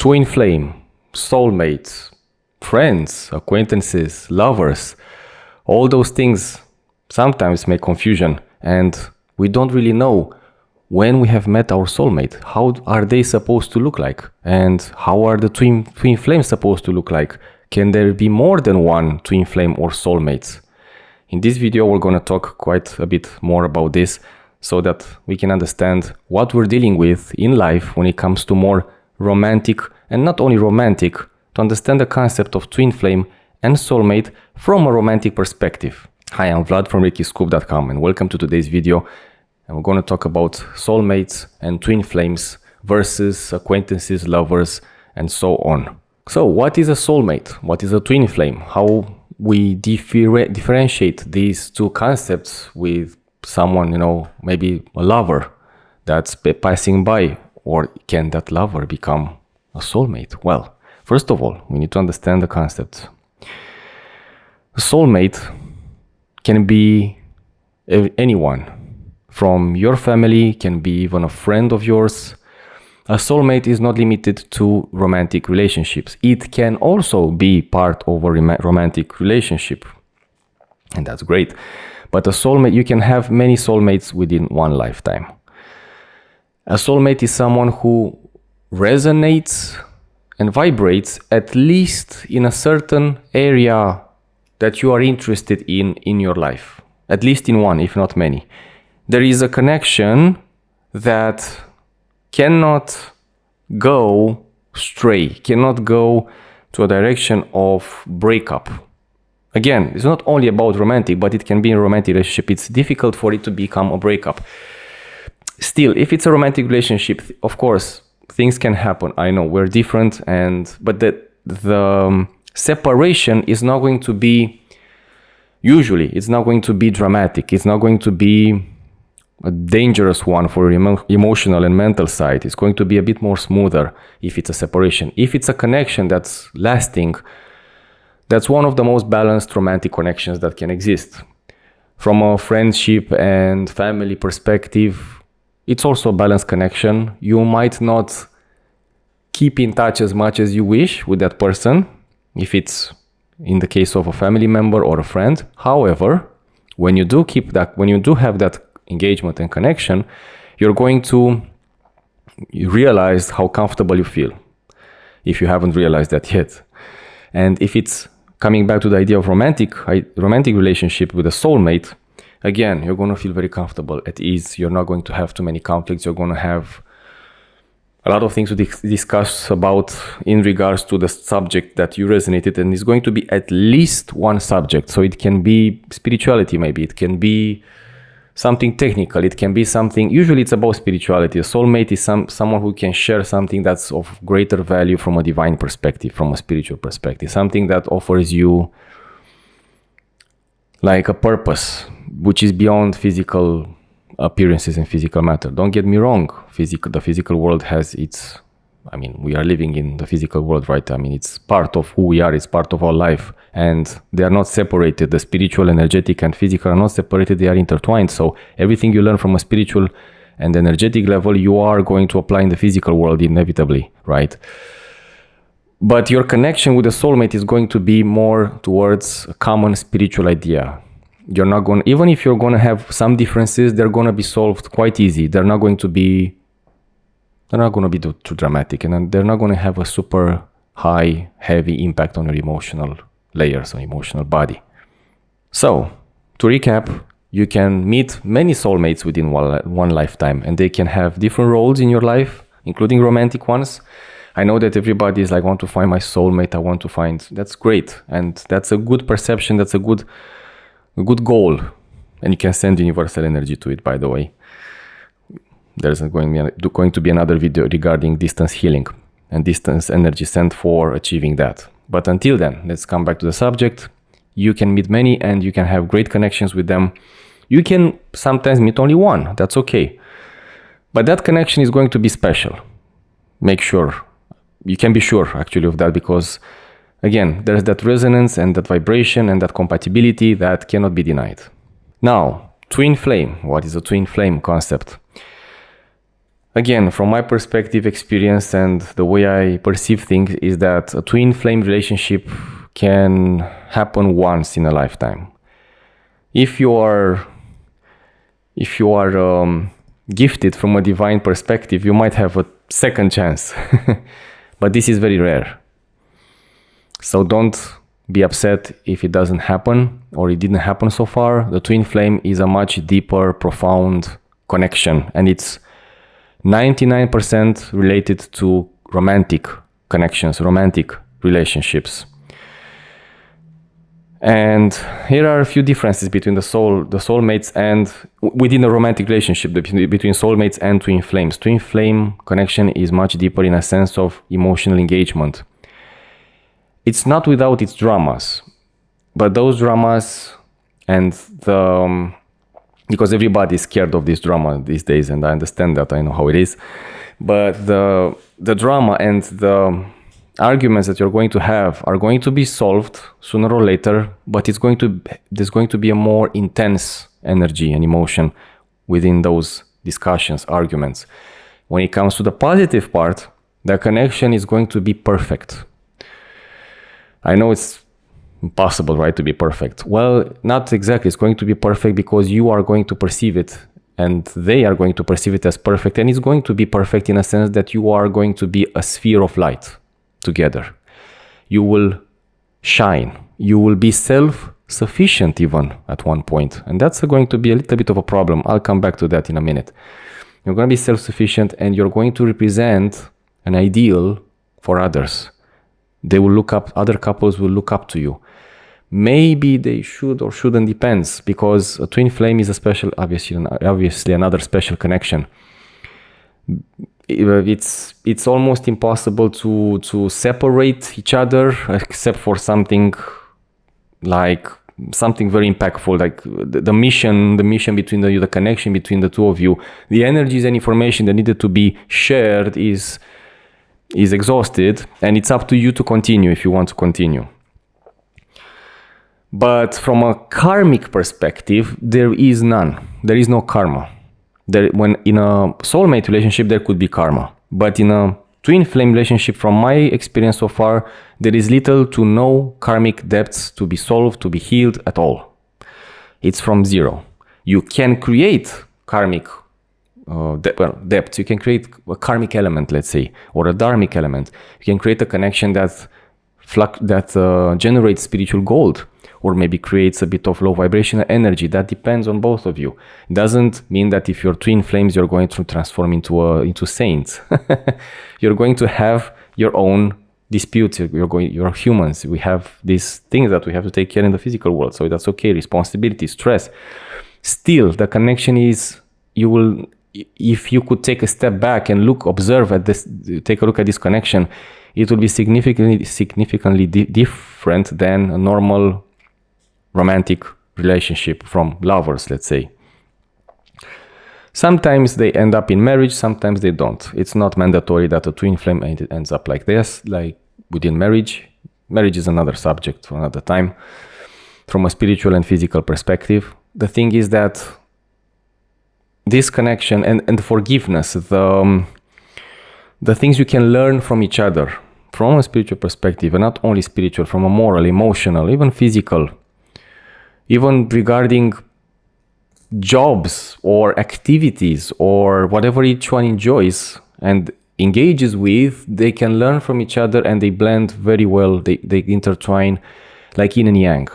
Twin flame, soulmates, friends, acquaintances, lovers, all those things sometimes make confusion, and we don't really know when we have met our soulmate. How are they supposed to look like? And how are the twin flames supposed to look like? Can there be more than one twin flame or soulmates? In this video, we're going to talk quite a bit more about this so that we can understand what we're dealing with in life when it comes to more romantic, and not only romantic, to understand the concept of twin flame and soulmate from a romantic perspective. Hi, I'm Vlad from ReikiScoop.com and welcome to today's video. And we're going to talk about soulmates and twin flames versus acquaintances, lovers, and so on. So what is a soulmate? What is a twin flame? How we differentiate these two concepts with someone, maybe a lover that's passing by, or can that lover become a soulmate? Well, first of all, we need to understand the concept. A soulmate can be anyone from your family, can be even a friend of yours. A soulmate is not limited to romantic relationships. It can also be part of a romantic relationship, and that's great. But a soulmate, you can have many soulmates within one lifetime. A soulmate is someone who resonates and vibrates at least in a certain area that you are interested in your life. At least in one, if not many. There is a connection that cannot go stray, cannot go to a direction of breakup. Again, it's not only about romantic, but it can be in a romantic relationship. It's difficult for it to become a breakup. Still, if it's a romantic relationship, of course, things can happen. I know we're different, but the separation is not going to be, usually, it's not going to be dramatic. It's not going to be a dangerous one for emotional and mental side. It's going to be a bit more smoother if it's a separation. If it's a connection that's lasting, that's one of the most balanced romantic connections that can exist. From a friendship and family perspective, it's also a balanced connection. You might not keep in touch as much as you wish with that person, if it's in the case of a family member or a friend. However, when you do have that engagement and connection, you're going to realize how comfortable you feel, if you haven't realized that yet. And if it's coming back to the idea of romantic relationship with a soulmate, again, you're going to feel very comfortable, at ease. You're not going to have too many conflicts. You're going to have a lot of things to discuss about in regards to the subject that you resonated, and it's going to be at least one subject. So it can be spirituality, maybe. It can be something technical. It can be something, usually it's about spirituality. A soulmate is someone who can share something that's of greater value from a divine perspective, from a spiritual perspective, something that offers you like a purpose, which is beyond physical appearances and physical matter. Don't get me wrong, the physical world has its, we are living in the physical world, right? It's part of who we are, it's part of our life, and they are not separated. The spiritual, energetic, and physical are not separated, they are intertwined. So everything you learn from a spiritual and energetic level, you are going to apply in the physical world inevitably, right? But your connection with the soulmate is going to be more towards a common spiritual idea. You're not going, even if you're going to have some differences, they're going to be solved quite easy. They're not going to be too dramatic, and they're not going to have a super high, heavy impact on your emotional layers or emotional body. So, to recap, you can meet many soulmates within one lifetime, and they can have different roles in your life, including romantic ones. I know that everybody is like, I want to find my soulmate, that's great. And that's a good perception, that's a good goal. And you can send universal energy to it, by the way. There's going to be another video regarding distance healing and distance energy sent for achieving that. But until then, let's come back to the subject. You can meet many and you can have great connections with them. You can sometimes meet only one, that's okay. But that connection is going to be special. You can be sure actually of that, because again, there's that resonance and that vibration and that compatibility that cannot be denied. Now, twin flame. What is a twin flame concept? Again, from my perspective, experience, and the way I perceive things is that a twin flame relationship can happen once in a lifetime. If you are gifted from a divine perspective, you might have a second chance, but this is very rare. So don't be upset if it doesn't happen or it didn't happen so far. The twin flame is a much deeper, profound connection, and it's 99% related to romantic connections, romantic relationships. And here are a few differences between the soulmates and within a romantic relationship between soulmates and twin flames. Twin flame connection is much deeper in a sense of emotional engagement. It's not without its dramas, but those dramas and because everybody is scared of this drama these days, and I understand that, I know how it is, but the drama and the arguments that you're going to have are going to be solved sooner or later, but there's going to be a more intense energy and emotion within those discussions, arguments. When it comes to the positive part, the connection is going to be perfect. I know it's impossible, right, to be perfect. Well, not exactly. It's going to be perfect because you are going to perceive it and they are going to perceive it as perfect, and it's going to be perfect in a sense that you are going to be a sphere of light together. You will shine. You will be self-sufficient even at one point, and that's going to be a little bit of a problem. I'll come back to that in a minute. You're going to be self-sufficient and you're going to represent an ideal for others. They will look up, other couples will look up to you. Maybe they should or shouldn't, depends, because a twin flame is a special, obviously another special connection. It's almost impossible to separate each other, except for something like something very impactful, like the mission between the connection between the two of you, the energies and information that needed to be shared is exhausted, and it's up to you to continue if you want to continue. But from a karmic perspective, there is none. There is no karma. When in a soulmate relationship, there could be karma. But in a twin flame relationship, from my experience so far, there is little to no karmic debts to be solved, to be healed at all. It's from zero. You can create karmic depth. You can create a karmic element, let's say, or a dharmic element. You can create a connection that generates spiritual gold, or maybe creates a bit of low vibrational energy. That depends on both of you. It doesn't mean that if you're twin flames, you're going to transform into saints. You're going to have your own disputes. You're humans. We have these things that we have to take care in the physical world. So that's okay. Responsibility, stress. Still, the connection is, if you could take a step back and observe at this, take a look at this connection, it will be significantly different than a normal romantic relationship from lovers, let's say. Sometimes they end up in marriage, sometimes they don't. It's not mandatory that a twin flame ends up like this, like within marriage. Marriage is another subject for another time. From a spiritual and physical perspective, the thing is that this connection and forgiveness, the things you can learn from each other, from a spiritual perspective, and not only spiritual, from a moral, emotional, even physical, even regarding jobs or activities or whatever each one enjoys and engages with, they can learn from each other, and they blend very well. They intertwine like yin and yang.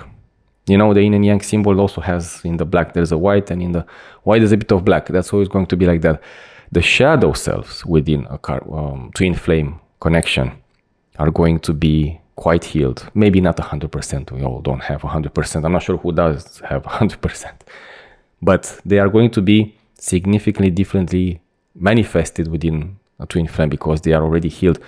You know, the yin and yang symbol also has, in the black there's a white, and in the white there's a bit of black. That's always going to be like that. The shadow selves within a twin flame connection are going to be quite healed. Maybe not 100%. We all don't have 100%. I'm not sure who does have 100%. But they are going to be significantly differently manifested within a twin flame because they are already healed.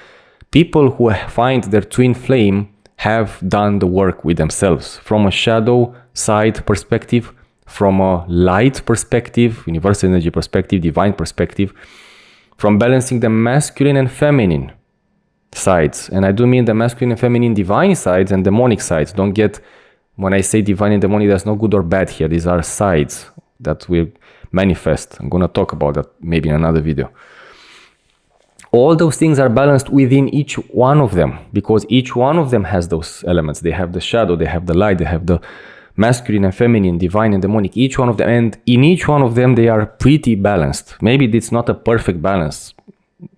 People who find their twin flame have done the work with themselves, from a shadow side perspective, from a light perspective, universal energy perspective, divine perspective, from balancing the masculine and feminine sides. And I do mean the masculine and feminine divine sides and demonic sides. Don't get, when I say divine and demonic, there's no good or bad here. These are sides that will manifest. I'm going to talk about that maybe in another video. all those things are balanced within each one of them, because each one of them has those elements. They have the shadow, they have the light, they have the masculine and feminine, divine and demonic, each one of them. And in each one of them, they are pretty balanced. Maybe it's not a perfect balance,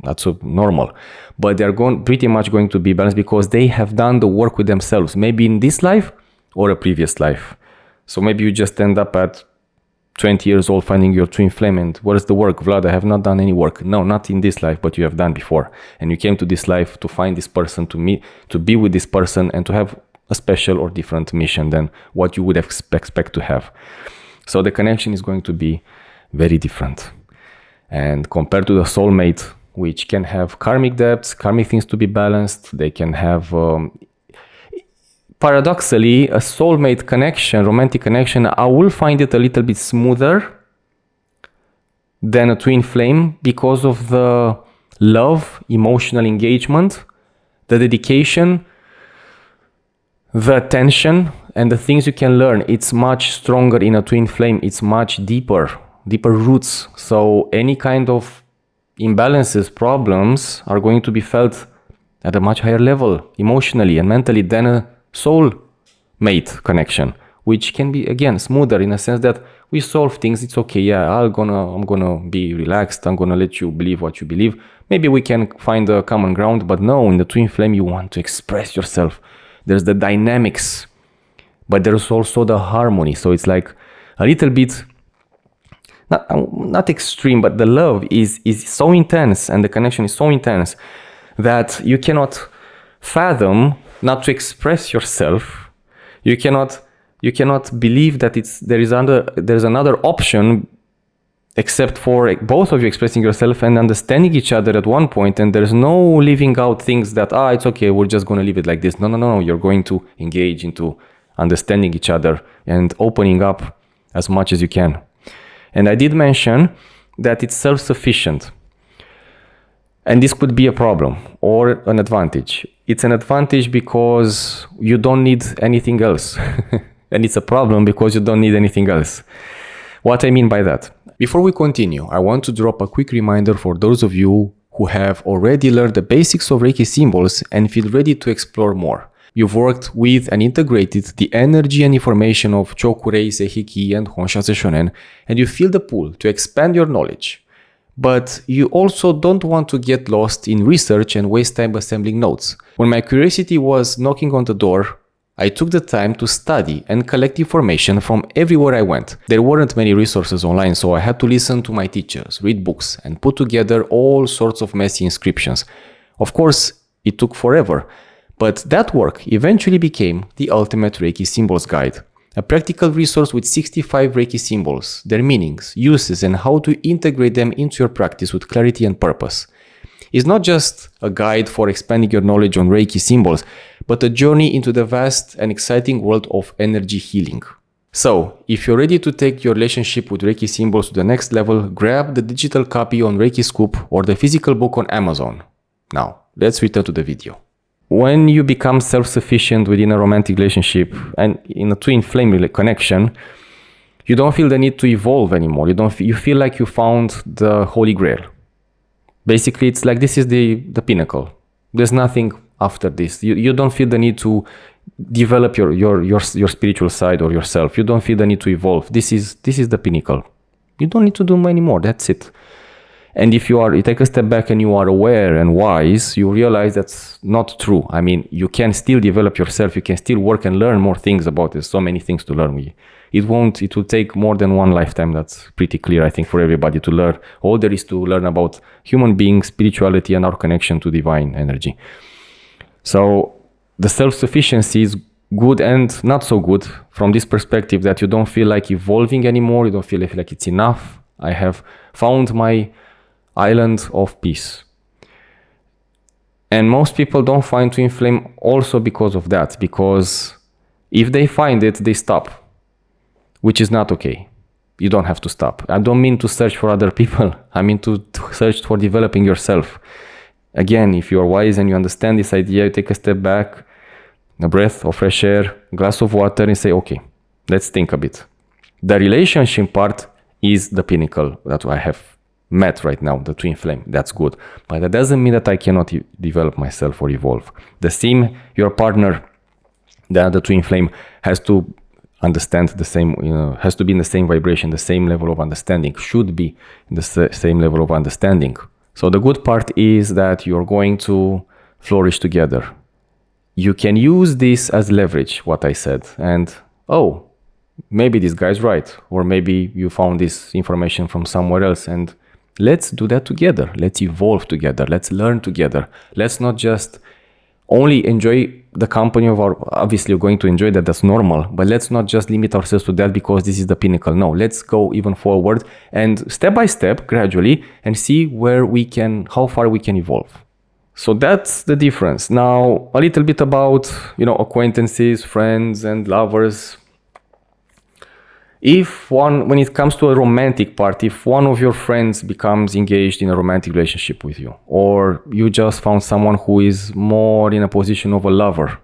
that's so normal, but they're pretty much going to be balanced because they have done the work with themselves, maybe in this life or a previous life. So maybe you just end up at 20 years old finding your twin flame, and what is the work? Vlad, I have not done any work. No, not in this life, but you have done before. And you came to this life to find this person, to be with this person, and to have a special or different mission than what you would expect to have. So the connection is going to be very different. And compared to the soulmate, which can have karmic debts, karmic things to be balanced, they can have... paradoxically, a soulmate connection, romantic connection, I will find it a little bit smoother than a twin flame because of the love, emotional engagement, the dedication, the attention, and the things you can learn. It's much stronger in a twin flame. It's much deeper roots. So any kind of imbalances, problems are going to be felt at a much higher level, emotionally and mentally, than a soulmate connection, which can be, again, smoother in a sense that we solve things. It's okay. Yeah, I'm gonna be relaxed. I'm gonna let you believe what you believe. Maybe we can find a common ground, but no, in the twin flame, you want to express yourself. There's the dynamics, but there's also the harmony. So it's like a little bit, not extreme, but the love is so intense and the connection is so intense that you cannot fathom not to express yourself. You cannot believe that there's another option except for both of you expressing yourself and understanding each other at one point, and there's no leaving out things that it's okay, we're just going to leave it like this. No, you're going to engage into understanding each other and opening up as much as you can. And I did mention that it's self-sufficient. And this could be a problem or an advantage. It's an advantage because you don't need anything else. And it's a problem because you don't need anything else. What I mean by that? Before we continue, I want to drop a quick reminder for those of you who have already learned the basics of Reiki symbols and feel ready to explore more. You've worked with and integrated the energy and information of Chokurei, Seihiki, and Honshatsu Shonen, and you feel the pull to expand your knowledge. But you also don't want to get lost in research and waste time assembling notes. When my curiosity was knocking on the door, I took the time to study and collect information from everywhere I went. There weren't many resources online, so I had to listen to my teachers, read books, and put together all sorts of messy inscriptions. Of course, it took forever, but that work eventually became the ultimate Reiki symbols guide. A practical resource with 65 Reiki symbols, their meanings, uses, and how to integrate them into your practice with clarity and purpose. It's not just a guide for expanding your knowledge on Reiki symbols, but a journey into the vast and exciting world of energy healing. So, if you're ready to take your relationship with Reiki symbols to the next level, grab the digital copy on ReikiScoop or the physical book on Amazon. Now, let's return to the video. When you become self-sufficient within a romantic relationship and in a twin flame connection, you don't feel the need to evolve anymore. You feel like you found the Holy Grail. Basically, it's like this is the pinnacle. There's nothing after this. You don't feel the need to develop your spiritual side or yourself. You don't feel the need to evolve. This is the pinnacle. You don't need to do any more. That's it. And if you take a step back and you are aware and wise, you realize that's not true. I mean, you can still develop yourself. You can still work and learn more things about this. So many things to learn. It will take more than one lifetime. That's pretty clear, I think, for everybody to learn. All there is to learn about human beings, spirituality, and our connection to divine energy. So the self-sufficiency is good and not so good from this perspective that you don't feel like evolving anymore. You don't feel like it's enough. I have found my island of peace. And most people don't find twin flame also because of that, because if they find it, they stop, which is not okay. You don't have to stop. I don't mean to search for other people. I mean to search for developing yourself. Again, if you are wise and you understand this idea, you take a step back, a breath of fresh air, a glass of water, and say, okay, let's think a bit. The relationship part is the pinnacle that I have met right now, the twin flame. That's good. But that doesn't mean that I cannot develop myself or evolve. The same, your partner, the twin flame, has to understand the same, has to be in the same vibration, the same level of understanding, should be in the same level of understanding. So the good part is that you're going to flourish together. You can use this as leverage, what I said, and maybe this guy's right, or maybe you found this information from somewhere else, and let's do that together. Let's evolve together. Let's learn together. Let's not just only enjoy the company of obviously you're going to enjoy that, that's normal, but let's not just limit ourselves to that because this is the pinnacle. No, let's go even forward and step by step, gradually, and see how far we can evolve. So that's the difference. Now, a little bit about, acquaintances, friends, and lovers. When it comes to a romantic part, if one of your friends becomes engaged in a romantic relationship with you, or you just found someone who is more in a position of a lover,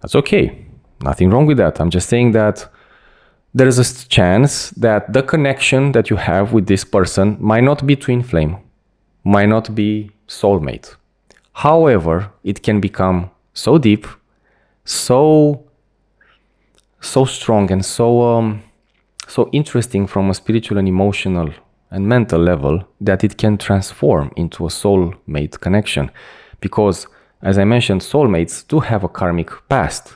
that's okay. Nothing wrong with that. I'm just saying that there is a chance that the connection that you have with this person might not be twin flame, might not be soulmate. However, it can become so deep, so strong, and so interesting from a spiritual and emotional and mental level that it can transform into a soulmate connection. Because, as I mentioned, soulmates do have a karmic past.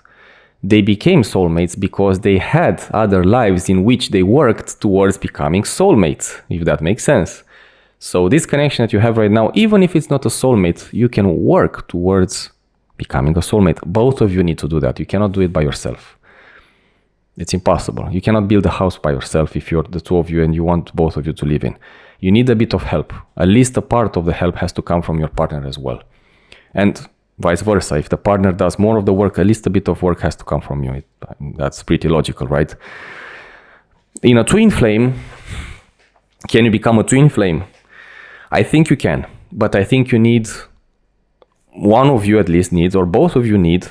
They became soulmates because they had other lives in which they worked towards becoming soulmates, if that makes sense. So this connection that you have right now, even if it's not a soulmate, you can work towards becoming a soulmate. Both of you need to do that. You cannot do it by yourself. It's impossible. You cannot build a house by yourself if you're the two of you and you want both of you to live in. You need a bit of help. At least a part of the help has to come from your partner as well. And vice versa. If the partner does more of the work, at least a bit of work has to come from you. That's pretty logical, right? In a twin flame, can you become a twin flame? I think you can, but I think you need, one of you at least needs, or both of you need,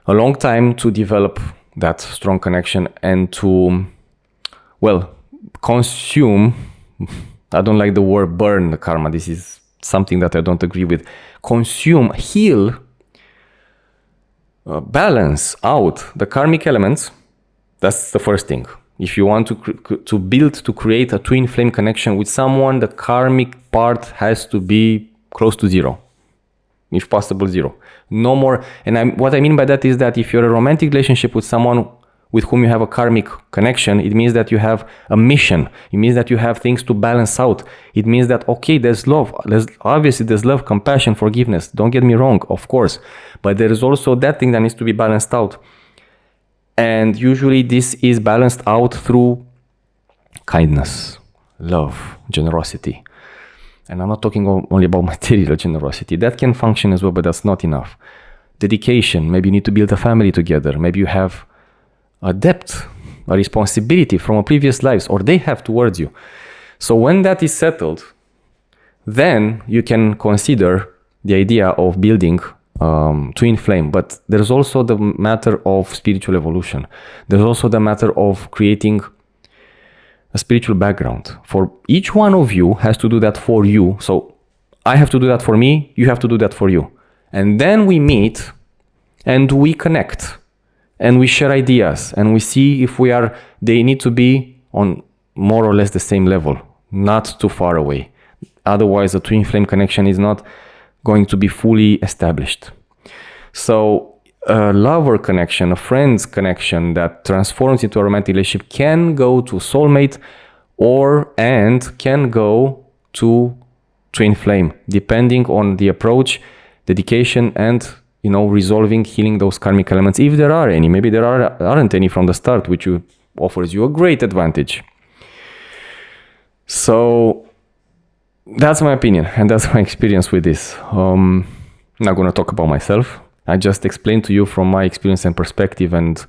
a long time to develop that strong connection and to, consume. I don't like the word burn the karma. This is something that I don't agree with. Consume, heal, balance out the karmic elements. That's the first thing. If you want to create a twin flame connection with someone, the karmic part has to be close to zero. If possible, zero. No more. And what I mean by that is that if you're a romantic relationship with someone with whom you have a karmic connection, it means that you have a mission. It means that you have things to balance out. It means that, okay, there's love. Obviously, there's love, compassion, forgiveness. Don't get me wrong, of course. But there is also that thing that needs to be balanced out. And usually this is balanced out through kindness, love, generosity. And I'm not talking only about material generosity. That can function as well, but that's not enough. Dedication. Maybe you need to build a family together. Maybe you have a debt, a responsibility from a previous lives, or they have towards you. So when that is settled, then you can consider the idea of building twin flame. But there's also the matter of spiritual evolution. There's also the matter of creating a spiritual background. For each one of you has to do that for you. So I have to do that for me, you have to do that for you. And then we meet and we connect and we share ideas and we see if they need to be on more or less the same level, not too far away. Otherwise, a twin flame connection is not going to be fully established. So a lover connection, a friend's connection that transforms into a romantic relationship can go to soulmate and can go to twin flame, depending on the approach, dedication, and resolving, healing those karmic elements, if there are any. Maybe there aren't any from the start, which offers you a great advantage. So that's my opinion, and that's my experience with this. I'm not going to talk about myself. I just explained to you from my experience and perspective, and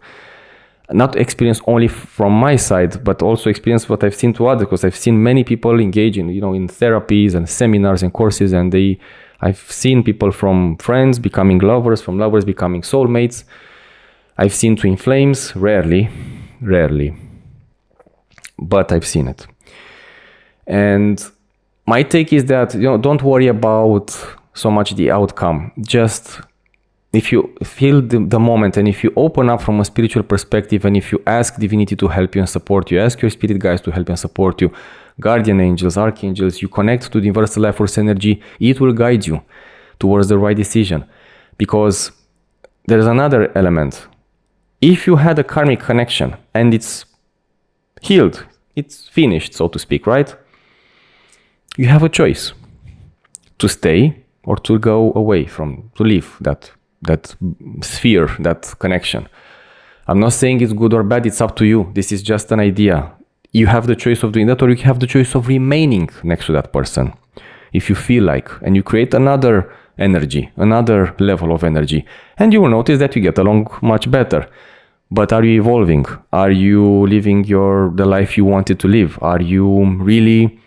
not experience only from my side, but also experience what I've seen to others, because I've seen many people engage in therapies and seminars and courses, and I've seen people from friends becoming lovers, from lovers becoming soulmates. I've seen twin flames, rarely, but I've seen it. And my take is that, don't worry about so much the outcome. Just if you feel the moment, and if you open up from a spiritual perspective, and if you ask divinity to help you and support you, ask your spirit guides to help you and support you, guardian angels, archangels, you connect to the universal life force energy, it will guide you towards the right decision. Because there's another element. If you had a karmic connection and it's healed, it's finished, so to speak, right? You have a choice to stay or to go away to leave that sphere, that connection. I'm not saying it's good or bad, it's up to you. This is just an idea. You have the choice of doing that, or you have the choice of remaining next to that person if you feel like, and you create another energy, another level of energy, and you will notice that you get along much better. But are you evolving? Are you living the life you wanted to live? Are you really,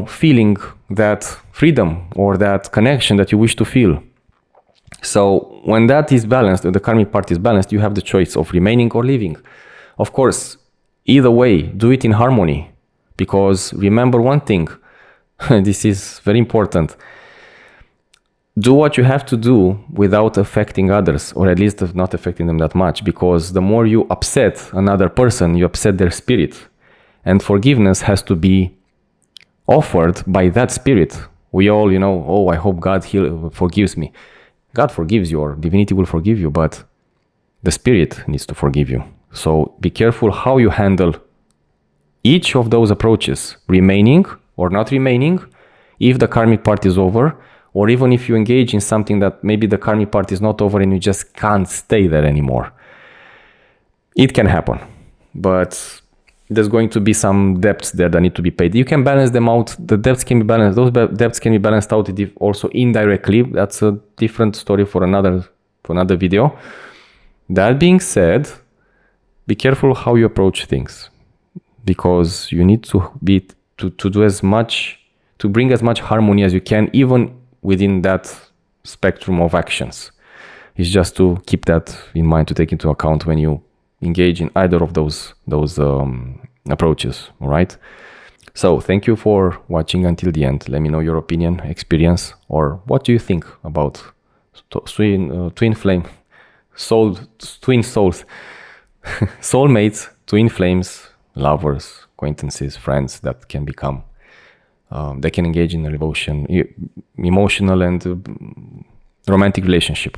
feeling that freedom or that connection that you wish to feel? So when that is balanced, when the karmic part is balanced, you have the choice of remaining or leaving. Of course, either way, do it in harmony. Because remember one thing, this is very important. Do what you have to do without affecting others, or at least not affecting them that much. Because the more you upset another person, you upset their spirit. And forgiveness has to be offered by that spirit. We all, I hope God forgives me. God forgives you, or divinity will forgive you, but the spirit needs to forgive you. So be careful how you handle each of those approaches, remaining or not remaining, if the karmic part is over, or even if you engage in something that maybe the karmic part is not over and you just can't stay there anymore. It can happen, but there's going to be some debts there that need to be paid. You can balance them out. The debts can be balanced. Those debts can be balanced out also indirectly. That's a different story for another video. That being said, be careful how you approach things, because you need to do as much, to bring as much harmony as you can, even within that spectrum of actions. It's just to keep that in mind, to take into account when you engage in either of those approaches. All right. So thank you for watching until the end. Let me know your opinion, experience, or what do you think about twin flame, twin souls, soulmates, twin flames, lovers, acquaintances, friends that can become, they can engage in a emotional and romantic relationship.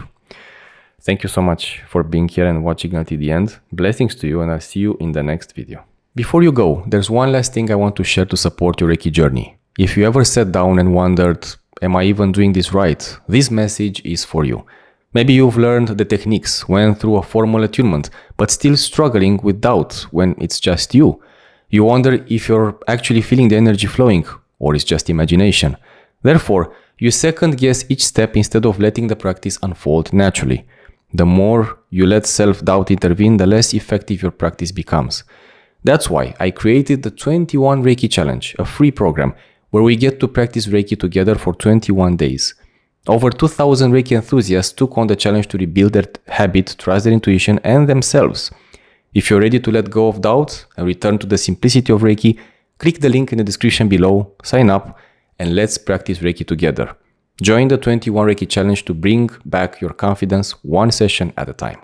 Thank you so much for being here and watching until the end. Blessings to you, and I'll see you in the next video. Before you go, there's one last thing I want to share to support your Reiki journey. If you ever sat down and wondered, am I even doing this right? This message is for you. Maybe you've learned the techniques, went through a formal attunement, but still struggling with doubt when it's just you. You wonder if you're actually feeling the energy flowing, or it's just imagination. Therefore, you second guess each step instead of letting the practice unfold naturally. The more you let self-doubt intervene, the less effective your practice becomes. That's why I created the 21 Reiki Challenge, a free program where we get to practice Reiki together for 21 days. Over 2,000 Reiki enthusiasts took on the challenge to rebuild their habit, trust their intuition, and themselves. If you're ready to let go of doubt and return to the simplicity of Reiki, click the link in the description below, sign up, and let's practice Reiki together. Join the 21 Reiki Challenge to bring back your confidence one session at a time.